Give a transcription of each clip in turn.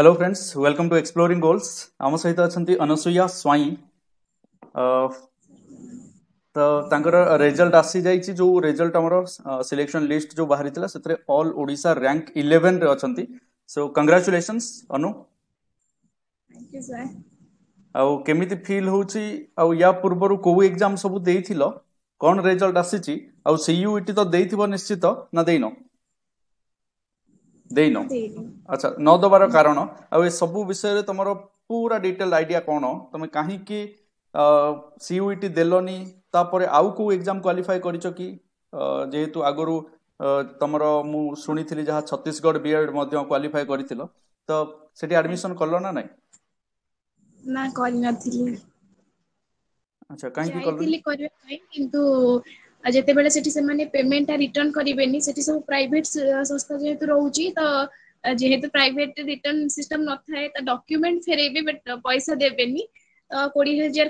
Hello friends, welcome to exploring goals. आम सहित अच्छा अनसुया स्वाई। तो तांकर रिजल्ट आसी जाइए, जो रिजल्ट आमर सिलेक्शन लिस्ट जो बाहरी थिला सेतरे ऑल ओडिशा रैंक 11 रे अछंती। So congratulations Anu. Thank you sir. आउ केमिति फील होउची, आउ या पूर्वरु को एग्जाम सब देइथिलो, कोन रिजल्ट आसीची, आउ सीयूईटी तो देइथिबो निश्चित ना देइनो? देइनो। अच्छा, न दबार कारण आउ ए सब विषय रे तमरो पूरा डिटेल आइडिया कोन, तमे काहे कि सीयूईटी देलोनी, तापरे आउ को एग्जाम क्वालिफाई करिचो कि? जेहेतु आगरु तमरो मु सुनिथिली जहा छत्तीसगढ़ बीएड मध्ये क्वालिफाई करिथिलो, तो सेठी एडमिशन करलो ना नाही? ना करि नथिली। अच्छा, काहे कि करलो? जाइथिली करबे ପାଇଁ किंतु जेते बेले सेठी से माने पेमेंट रिटर्न करिवेनी, सेठी सब प्राइवेट संस्था जेहेतु रहउची, तो जेहेतु प्राइवेट रिटर्न सिस्टम न थाए, त डॉक्यूमेंट फेरेबे बट पैसा देबेनी। 20,000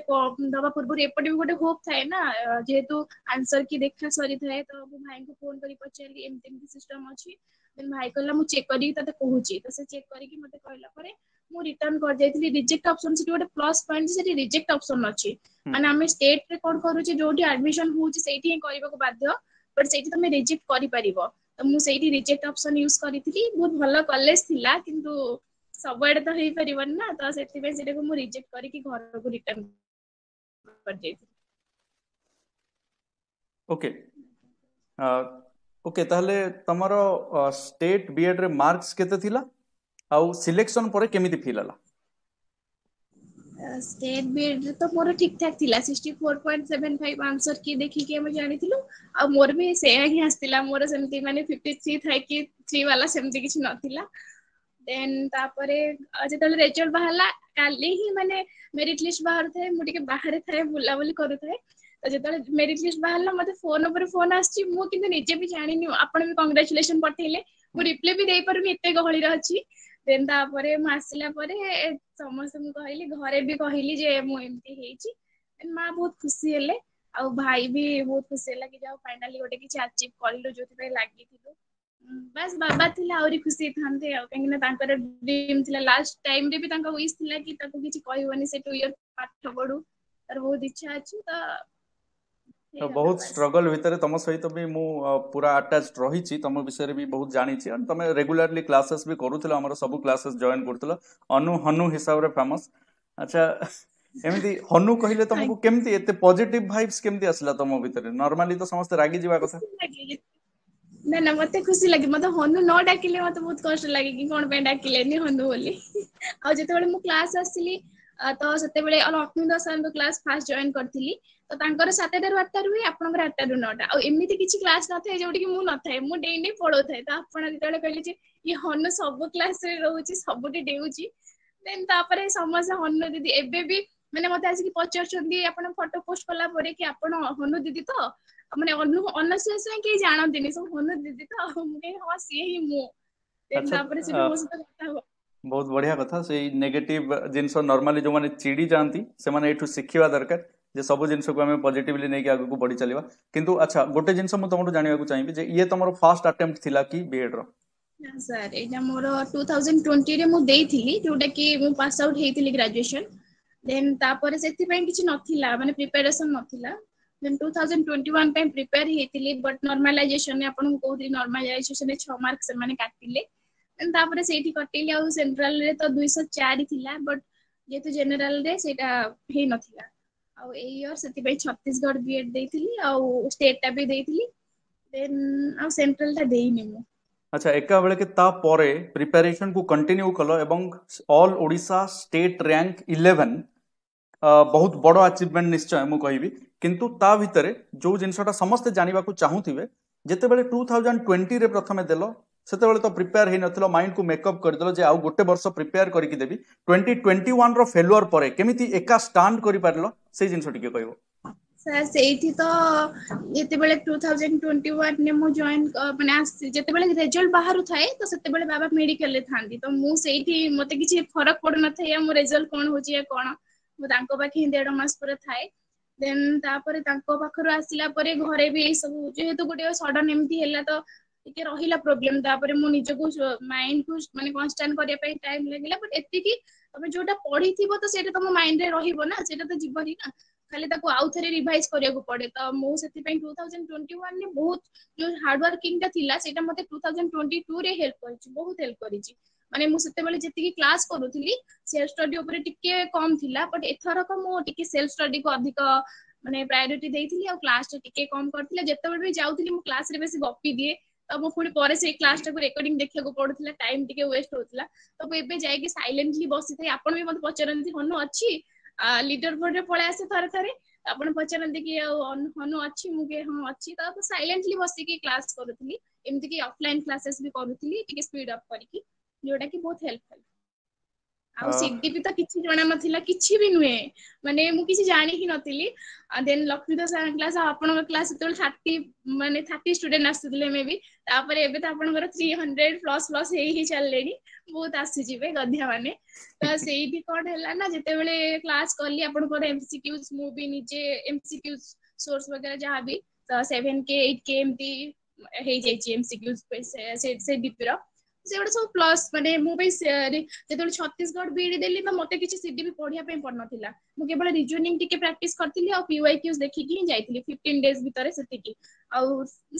दवा पूर्व एपटे भी गोटे होप थाए ना, जेहेतु आंसर की देखा सरी थाए, तो मु भाई को फोन करी पचारली एमती सिस्टम अछि। देन भाई कहला मु चेक करी तते कहूची, तो से चेक करी कि मते कहला परे मु रिटर्न कर जाइथिली। रिजेक्ट ऑप्शन से गोटे प्लस पॉइंट से रिजेक्ट ऑप्शन अछि, माने आमे स्टेट रे कोन करूची, जोठी एडमिशन होउची सेठी ही करबाको बाध्य, बट सेठी तमे रिजेक्ट करि परिबो। तो मु सेठी रिजेक्ट ऑप्शन यूज करिथिली। बहुत भलो कॉलेज थिला, किंतु सबआडे तो हेई परिबन ना, तो सेठी पे सेटा को मु रिजेक्ट करी कि घर को रिटर्न कर जाइथिली। ओके। ओके, ताहले तमरो स्टेट बीएड रे मार्क्स केते थिला, आउ सिलेक्शन परे केमिति फील हला? स्टेट बीएड तो मोर ठीक ठाक थिला। 64.75 आंसर की देखि के हम जानि थिलु, आ मोर भी सेया ही आस्तिला। मोर सेमती माने 53 थाय कि 3 वाला सेमती किछ नथिला। देन तापरे जेतले रिजल्ट बाहरला काली ही माने मेरिट लिस्ट बाहर थे, मु टिके बाहर थाए, बुला बुली करू थाए। तो जेतले मेरिट लिस्ट बाहरला मते फोन ऊपर फोन आछि, मु किंतु निजे भी जानिनी। आपण भी कांग्रेचुलेशन पठेले, मु रिप्लाई भी देई परमी, एते गहळी रे अछि। देन तापरे मु आसिला परे समस्त मु कहली, घरे भी कहली जे मु एमती हेची। माँ बहुत खुशी हेले, आ भाई भी बहुत खुशी हेला कि जाओ फाइनली गोटे किछ अचीव करलो, जोथि पे लागि थिलु। बस बाबा थिला आउरी खुशी थानते, आ कहिना तांकर ड्रीम थिला। लास्ट टाइम रे भी तांका विश थिला कि ताको किछ कहबोनी, से 2 इयर पाठ पढु, तार बहुत इच्छा अछि। तो तो बहुत बस स्ट्रगल भितर तुम सहित भी मु पूरा अटैच रही, तुम विषय भी बहुत जानी। तुम रेगुलरली क्लासेस भी करूथिलो, हमर सब क्लासेस जॉइन करथिलो। अनु हनु हिसाब रे फेमस। अच्छा, एमिति हनु कहिले तुमको केमती एते पॉजिटिव वाइब्स केमती आसला तुम भितर? नॉर्मली तो समस्त रागी जीवा कथा। ना ना मते खुशी लगे। मते हनु न डाकिले मते बहुत कष्ट लगे कि कोन पे डाकिलेनी हनु बोली। आ जते बेले मु क्लास आसिली, तो सते बेले लक्ष्मीदा सर क्लास फास्ट जॉइन करथिली। तो तांकर 7 ରୁ 8 हुए, आपनकर 8 ରୁ 9। आ एमिति किछि क्लास न थे जोटी कि मु न थाए, मु डेली पढो थाए। तो आपण जते कहले जे ये हनु सब क्लास रे रहउची, सबटी देउची। देन तापरे समस्या हनु दीदी एबे भी माने मते आसी कि पचारछंदी, आपण फोटो पोस्ट कला परे कि आपण हनु दीदी तो माने अनसुया के जानन्तिनी, सब हनु दीदी तो मुके हां सी ही मु। देन अच्छा, तापरे से मो सहित कथा हो। बहुत बढ़िया कथा। से नेगेटिव जिनस नॉर्मली जो माने चिड़ी जाती से माने एठु शिखिबा दरकार, जे सब जिनस को हमें पॉजिटिवली नहीं कि आगु को बढ़ी चलिबा। किंतु अच्छा, गोटे जिनस मु तुमटु जानिबा को चाहिबी जे ये तमरो फर्स्ट अटेम्प्ट थिला कि बीएड रो? ना सर, एटा मोर 2020 रे मु देइथिली, जोटा कि मु पास आउट हेइथिली ग्रेजुएशन। देन तापरे सेति पय किछि नथिला, माने प्रिपरेशन नथिला। देन 2021 पे प्रिपेयर हेइथिली, बट नॉर्मलाइजेशन ने आपन को कहथि, नॉर्मलाइजेशन ने 6 मार्क से माने काटिले। देन तापरे सेठी कटिले। आ सेंट्रल रे तो 204 थिला, बट जेतु जनरल रे सेटा हे नथिला। आ ए इयर सेति पय छत्तीसगढ़ बीएड देइथिली, आ स्टेट टा भी देइथिली। देन आ सेंट्रल टा देइनी मु। अच्छा, एका बेले के ता परे प्रिपरेशन को कंटिन्यू कलो एवं ऑल ओडिशा स्टेट रैंक 11 बहुत बड़ अचिवमेंट निश्चय मु कहबी। किंतु ता भितरे जो जिनसटा समस्ते जानिबा को चाहूथिबे, जेते बेले 2020 रे प्रथमे देलो, सेते बेले तो प्रिपेयर हे नथिलो, माइंड को मेकअप कर देलो जे आउ गोटे वर्ष प्रिपेयर करिकि देबी। 2021 रो फेल्युअर परे केमिति एका स्टैंड करि पारलो, से जिनस टिके कहबो। सर सेठी तो जेते बेले 2021 ने मु जॉइन माने जेते बेले रिजल्ट बाहर थाए, तो सेते बेले बाबा मेडिकल रे थांदी। तो मु सेठी मते किछि फरक पड़ न थाए मु रिजल्ट कोन होची या कोन। मु तांको पाखे 1.5 मास पर थाए। देन तापरे तांको पाखरो आसिला परे घरे भी सब जेहेतु गोटे सडन एमती हैला, तो ଟିକେ ରହିଲା ପ୍ରୋବ୍ଲେମ ତାପରେ ମୁଁ ନିଜକୁ ମାଇଣ୍ଡ କୁ ମାନେ କନଷ୍ଟାଣ୍ଟ କରିବା ପାଇଁ ଟାଇମ ଲାଗିଲା ବଟ ଏତିକି ତମେ ଯୋଉଟା ପଢିଥିବ ତ ସେଇଟା ତମ ମାଇଣ୍ଡ ରେ ରହିବ ନା ସେଇଟା ତ ଯିବନି ନା ଖାଲି ତାକୁ ଆଉ ଥରେ ରିଭାଇଜ କରିବାକୁ ପଡେ ତ ମୁଁ ସେଥିପାଇଁ 2021 ରେ ବହୁତ ଯୋଉ ହାର୍ଡ ୱାର୍କିଂ ଟା ଥିଲା ସେଇଟା ମତେ 2022 ରେ ହେଲ୍ପ କରିଛି ବହୁତ ହେଲ୍ପ କରିଛି ମାନେ ମୁଁ ସେତେବେଳେ ଯେତିକି କ୍ଲାସ କରୁଥିଲି ସେଲ୍ଫ ଷ୍ଟଡି ଉପରେ ଟିକେ କମ ଥିଲା ବଟ ଏଥରକ ମୁଁ ଟିକେ ସେଲ୍ଫ ଷ୍ଟଡି କୁ ଅଧିକ ମାନେ ପ୍ରାୟୋରିଟି ଦେଇଥିଲି ଆଉ କ୍ଲାସ ଟା ଟିକେ କମ କରିଥିଲା ଯେତେବେଳେ ବି ଯାଉଥିଲି ମୁଁ କ୍ଲାସ ରେ ବେଶୀ ଗପି ଦିଏ ତ ମୁଁ ପୁଣି ପରେ ସେଇ କ୍ଲାସ ଟାକୁ ରେକର୍ଡିଂ ଦେଖିବାକୁ ପଡୁଥିଲା ଟାଇମ ଟିକେ ୱେଷ୍ଟ ହଉଥିଲା ତ ମୁଁ ଏବେ ଯାଇକି ସାଇଲେଣ୍ଟଲି ବସିଥାଏ ଆପଣ ବି ମତେ ପଚାରନ୍ତି ହନୁ ଅଛି ଲିଡର ବୋର୍ଡରେ ପଳେଇ ଆସେ ଥରେ ଥରେ ଆପଣ ପଚାରନ୍ତି କି ଆଉ ହନୁ ଅଛି ମୁଁ କି ହଁ ଅଛି ତ ସାଇଲେଣ୍ଟଲି ବସିକି କ୍ଲାସ କରୁଥିଲି ଏମିତି କି ଅଫଲାଇନ କ୍ଲାसेସ ବି କରୁଥିଲି ଟିକେ ସ୍ପିଡ ଅଫ୍ କରିକି ଯୋଉଟା କି ବହୁତ ହେଲ୍ପ କଲା ଆଉ ସିଡିପି ତ କିଛି ଜଣା ନଥିଲା କିଛି ବି ନୁହେଁ ମାନେ ମୁଁ କିଛି ଜାଣି ହିଁ ନଥିଲି ଦେନ୍ ଲକ୍ଷ୍ମୀଦ ସାର୍ କ୍ଲାସ ଆଉ ଆପଣଙ୍କ କ୍ଲାସ ସେତେବେଳେ 30 ଷ୍ଟୁଡେଣ୍ଟ ଆସୁଥିଲେ ମେ ବି ତାପରେ ଏବେ ତ ଆପଣଙ୍କର 300 ପ୍ଲସ ପ୍ଲସ ହେଇ ଚାଲିଲେଣି ବହୁତ ଆସିଯିବେ ଗଧିଆ ମାନେ ତ ସେଇଠି କଣ ହେଲା ନା ଯେତେବେଳେ କ୍ଲାସ କଲି ଆପଣଙ୍କର ଏମସିକ୍ୟୁଜ ମୁଁ ବି ନିଜେ ଏମସିକ୍ୟୁଜ ସୋର୍ସ ବଗେରା ଯାହାବି ତ 7K 8K ଏମତି ହେଇଯାଇଛି ଏମସିକ୍ୟୁଜ ସେ ଡିପିର ସେଗୁଡା ସବୁ ପ୍ଲସ ମାନେ ମୁଁ ବି ଯେତେବେଳେ ଛତିଶଗଡ଼ ବିଇଡି ଦେଲି ତ ମତେ କିଛି ସିଡି ବି ପଢିବା ପାଇଁ ପଡିନଥିଲା ମୁଁ କେବଳ ରିଜନିଂ ଟିକେ ପ୍ରାକ୍ଟିସ କରିଥିଲି ଆଉ PYQs ଦେଖିକି ହିଁ ଯାଇଥିଲି 15 ଡେଜ ଭିତରେ ସେତିକି ଆଉ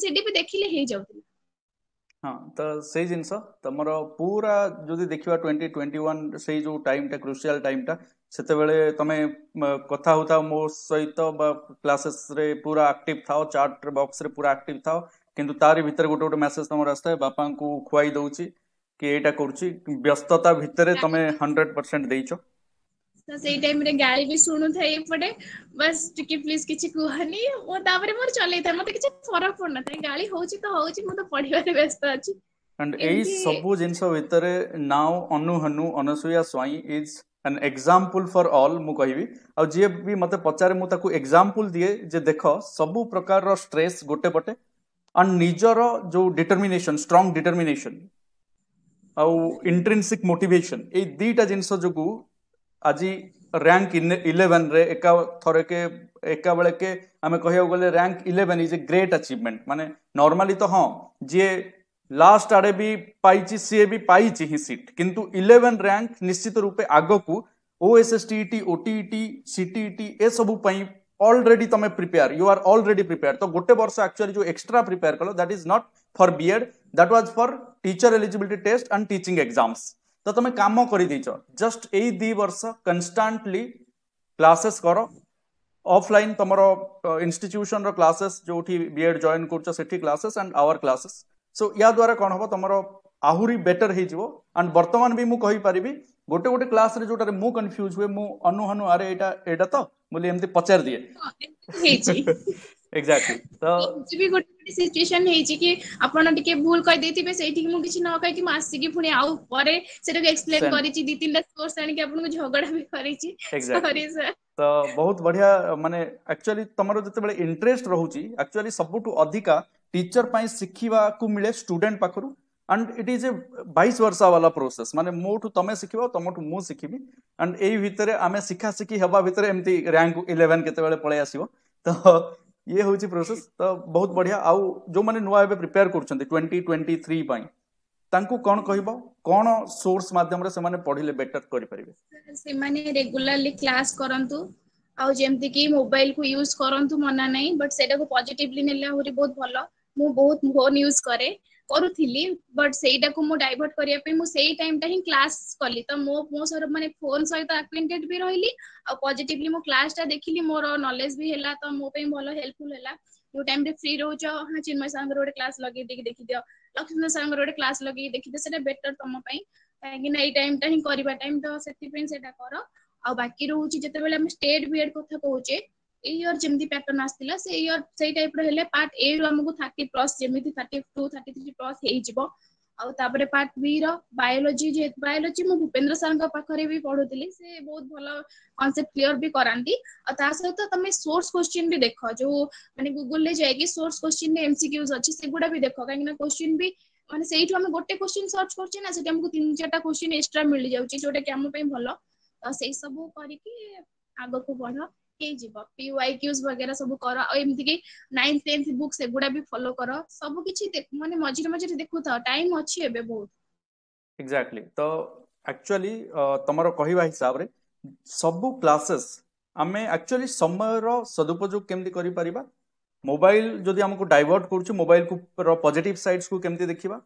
ସିଡି ବି ଦେଖିଲେ ହେଇଯାଉଥିଲା ହଁ ତ ସେଇ ଜିନିଷ ତମର ପୁରା ଯଦି ଦେଖିବା 2021 ସେଇ ଯୋଉ ଟାଇମଟା କ୍ରୁସିଆଲ ଟାଇମଟା ସେତେବେଳେ ତମେ କଥା ହଉଥାଅ ମୋ ସହିତ ବା କ୍ଲାसेସରେ ପୁରା ଆକ୍ଟିଭ ଥାଅ ଚାଟ ବକ୍ସରେ ପୁରା ଆକ୍ଟିଭ ଥାଅ କିନ୍ତୁ ତାରି ଭିତରେ ଗୋଟେ ଗୋଟେ ମେସେଜ ତମର ଆସିଥାଏ ବାପାଙ୍କୁ ଖୁଆଇ ଦଉଛି କି ଏଇଟା କରୁଛି ବ୍ୟସ୍ତତା ଭିତରେ ତମେ 100% ଦେଇଛ ତ ସେଇ ଟାଇମରେ ଗାଳି ବି ଶୁଣୁଥାଏ ଏପଟେ ବାସ୍ ଟିକେ ପ୍ଲିଜ କିଛି କୁହନି ତାପରେ ମୋର ଚଲେଇଥାଏ ମତେ କିଛି ଫରକ ପଡୁନଥାଏ ଗାଳି ହଉଛି ତ ହଉଛି ମୁଁ ତ ପଢିବାରେ ବ୍ୟସ୍ତ ଅଛି and ଏଇ ଏମିତି ସବୁ ଜିନିଷ ଭିତରେ ନାଉ ଅନୁହନୁ Anasuya Swain is an example for all ମୁଁ କହିବି ଆଉ ଯିଏ ବି ମତେ ପଚାରେ ମୁଁ ତାକୁ ଏକ୍ସାମ୍ପଲ ଦିଏ ଯେ ଦେଖ ସବୁ ପ୍ରକାରର ଷ୍ଟ୍ରେସ୍ ଗୋଟେ ପଟେ and ନିଜର ଯୋଉ ଡିଟରମିନେସନ ଷ୍ଟ୍ରଙ୍ଗ ଡିଟରମିନେସନ ଆଉ ଇଣ୍ଟ୍ରିନସିକ ମୋଟିଭେସନ ଏଇ ଦିଟା ଜିନିଷ ଯୋଗୁ ଆଜି ରାଙ୍କ 11 ରେ ଏକା ଥରକେ ଏକା ବେଳକେ ଆମେ କହିବାକୁ ଗଲେ rank 11 is a great achievement ମାନେ ନର୍ମାଲି ତ ହଁ ଯିଏ ଲାଷ୍ଟ ଆଡେ ବି ପାଇଛି ସିଏ ବି ପାଇଛି ହିଁ ସିଟ୍ କିନ୍ତୁ 11 ରାଙ୍କ ନିଶ୍ଚିତ ରୂପେ ଆଗକୁ OSSTET OTET CTET ଏସବୁ ପାଇଁ already ତମେ prepare you are already prepare ତ ଗୋଟେ ବର୍ଷ ଆକ୍ଚୁଆଲି ଯୋଉ ଏକ୍ସଟ୍ରା ପ୍ରିପେୟାର କଲ that is not for BEd that was for teacher eligibility test and teaching exams तो तुम काम कर दीच जस्ट यही 2 वर्ष कन्स्टांटली क्लासेस कर ऑफलाइन तुम इंस्टीट्यूशन रो क्लासेस जो बीएड जॉइन कर classes and our classes so या द्वारा कौन हम तुम आहुरी बेटर हो एंड वर्तमान भी मुझे पारि गोटे गोटे क्लास रे जोटारे मु कंफ्यूज हुए मु अनु अरे एटा तो बोली एमती पचार दिए ହେଇଛି एग्जैक्टली तो ଏମିତି ବି ଗୋଟେ ଗୋଟେ ସିଚୁଏସନ ହେଇଛି କି ଆପଣ ଟିକେ ଭୁଲ କହିଦେଇଥିବେ ସେଇଠିକି ମୁଁ କିଛି ନ କହିକି ମୁଁ ଆସିକି ପୁଣି ଆଉ ପରେ ସେଟାକୁ ଏକ୍ସପ୍ଲେନ सेम କରିଛି 2-3ଟା କୋର୍ସ ଆଣିକି ଆପଣଙ୍କୁ ଝଗଡା ବି କରିଛି एग्जैक्टली ସରି ସାର୍ तो बहुत बढ़िया माने एक्चुअली तुम जो इंटरेस्ट रोचे एक्चुअली सबुठ अधिका टीचर पाई शिखा को मिले स्टूडेंट पाखु एंड इट इज ए 22 वर्ष वाला प्रोसेस माने मोठू तमे शिखिबो तमठू मु शिखिबी एंड एई भितरे आमे शिखा शिखी हवा भितरे एमती रैंक 11 केते बेले पळे आसीबो तो ये होची प्रोसेस तो बहुत बढ़िया आउ जो माने नुआ एबे प्रिपेयर करछन्ती 2023 पाई तांकू कोन कहबो कोन सोर्स माध्यम रे से माने पढिले बेटर करि परिबे ସେମାନେ ରେଗୁଲାରଲି କ୍ଲାସ କରନ୍ତୁ ଆଉ ଯେମିତି କି ମୋବାଇଲ କୁ ୟୁଜ କରନ୍ତୁ ମନା ନାହିଁ ବଟ୍ ସେଇଟାକୁ ପଜିଟିଭଲି ନେଲେ ଆହୁରି ବହୁତ ଭଲ ମୁଁ ବହୁତ ଫୋନ ୟୁଜ କରୁଥିଲି ବଟ୍ ସେଇଟାକୁ ମୁଁ ଡାଇଭର୍ଟ କରିବା ପାଇଁ ମୁଁ ସେଇ ଟାଇମଟା ହିଁ କ୍ଲାସ କଲି ତ ମୋ ସହିତ ମାନେ ଫୋନ ସହିତ ଆକ୍ୱାଣ୍ଟେଡ ବି ରହିଲି ଆଉ ପଜିଟିଭଲି ମୋ କ୍ଲାସ ଟା ଦେଖିଲି ମୋର ନଲେଜ ବି ହେଲା ତ ମୋ ପାଇଁ ଭଲ ହେଲ୍ପଫୁଲ ହେଲା ଯୋଉ ଟାଇମରେ ଫ୍ରି ରହୁଛ ହଁ ଚିନ୍ମୟ ସାରଙ୍କର ଗୋଟେ କ୍ଲାସ ଲଗେଇ ଦେଇକି ଦେଖିଦିଅ ଲକ୍ଷ୍ମୀ ସାରଙ୍କର ଗୋଟେ କ୍ଲାସ ଲଗେଇକି ଦେଖିଦିଅ ସେଟା ବେଟର ତମ ପାଇଁ କାହିଁକି ନା ଏଇ ଟାଇମଟା ହିଁ କରିବା ଟାଇମ ତ ସେଥିପାଇଁ ସେଇଟା କର ଆଉ ବାକି ରହୁଛି ଯେତେବେଳେ ଆମେ ଷ୍ଟେଟ ବିଏଡ କଥା କହୁଛେ ଏଇ ଇୟର ଯେମିତି ପ୍ୟାଟର୍ନ ଆସିଥିଲା ସେ ଇୟର ସେଇ ଟାଇପର ହେଲେ ପାର୍ଟ ଏ ରୁ ଆମକୁ 30+ ଯେମିତି 32 33 ପ୍ଲସ୍ ହେଇଯିବ ଆଉ ତାପରେ ପାର୍ଟ ବି ର ବାୟୋଲୋଜି ଯେହେତୁ ବାୟୋଲୋଜି ମୁଁ ଭୂପେନ୍ଦ୍ର ସାରଙ୍କ ପାଖରେ ବି ପଢୁଥିଲି ସେ ବହୁତ ଭଲ କନସେପ୍ଟ କ୍ଲିୟର ବି କରାନ୍ତି ଆଉ ତା ସହିତ ତମେ ସୋର୍ସ କୋଶ୍ଚିନ୍ ବି ଦେଖ ଯୋଉ ମାନେ ଗୁଗୁଲରେ ଯାଇକି ସୋର୍ସ କୋଶ୍ଚିନ୍ ରେ MCQs ଅଛି ସେଗୁଡା ବି ଦେଖ କାହିଁକି ନା କୋଶ୍ଚିନ୍ ବି ମାନେ ସେଇଠୁ ଆମେ ଗୋଟେ କୋଶ୍ଚିନ୍ ସର୍ଚ୍ଚ କରୁଛେ ନା ସେଠି ଆମକୁ 3-4ଟା କୋଶ୍ଚିନ୍ ଏକ୍ସଟ୍ରା ମିଳିଯାଉଛି ଯୋଉଟା କି ଆମ ପାଇଁ ଭଲ ତ ସେଇ ସବୁ କରିକି ଆଗକୁ ବଢ ହେଇଯିବ PYQs वगैरह सब कर आ एमती कि 9th 10th बुक सेगुडा भी फॉलो कर सब किछि माने मझिरे मझिरे देखु था टाइम अछि एबे बहुत एग्जैक्टली तो एक्चुअली तमर कहवा हिसाब रे सबु क्लासेस आमे एक्चुअली समय रो सदुपयोग केमती करि परिबा मोबाइल जदि हमको डाइवर्ट करूछु मोबाइल को पॉजिटिव साइड्स को केमती देखिबा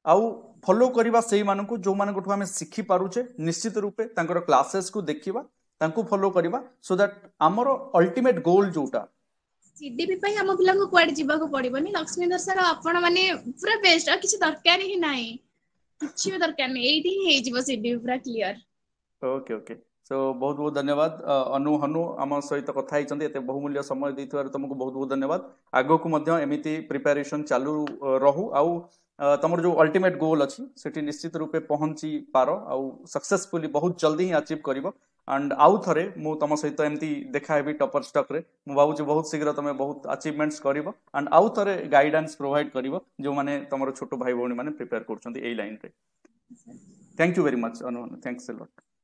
आउ फॉलो करवा से मानकु जो मानकु आमे सिखि पारुछे निश्चित रूपे तांकर क्लासेस को देखिबा तांकु फॉलो करवा सो दैट हमर अल्टीमेट गोल जोटा सीडीपी ପାଇଁ ଆମ ପିଲାଙ୍କୁ କୁଆଡେ ଯିବାକୁ ପଡିବନି ଲକ୍ଷ୍ମୀଧର ସାର୍ ଆପଣ ମାନେ ପୁରା ବେଷ୍ଟ ଆଉ କିଛି ଦରକାର ହିଁ ନାହିଁ କିଛି ବି ଦରକାର ନାହିଁ ଏଇଠି ହିଁ ହେଇଯିବ सीडीपी ପୁରା କ୍ଲିୟର ओके ओके सो बहुत बहुत धन्यवाद अनु हनु आम सहित कथा होती एते बहुमूल्य समय देथिबार तुमको बहुत बहुत धन्यवाद आगो को मध्य एमिति प्रिपरेशन चालू रहू आउ तमर जो अल्टीमेट गोल अच्छी सेठी निश्चित रूपे पहुंची पार आउ सक्सेसफुली बहुत जल्दी ही अचीव करिवो एंड आउ थरे मु तम सहित एमती देखा हेबी टॉपर स्टॉक रे मु भाबुची बहुत शीघ्र तमे बहुत अचीवमेंट्स करिवो एंड आउ थरे गाइडेंस प्रोवाइड करिवो जो माने तमर छोटो भाई भौणी माने प्रिपेयर करछन्ती एई लाइन रे thank you very much Anu thanks a lot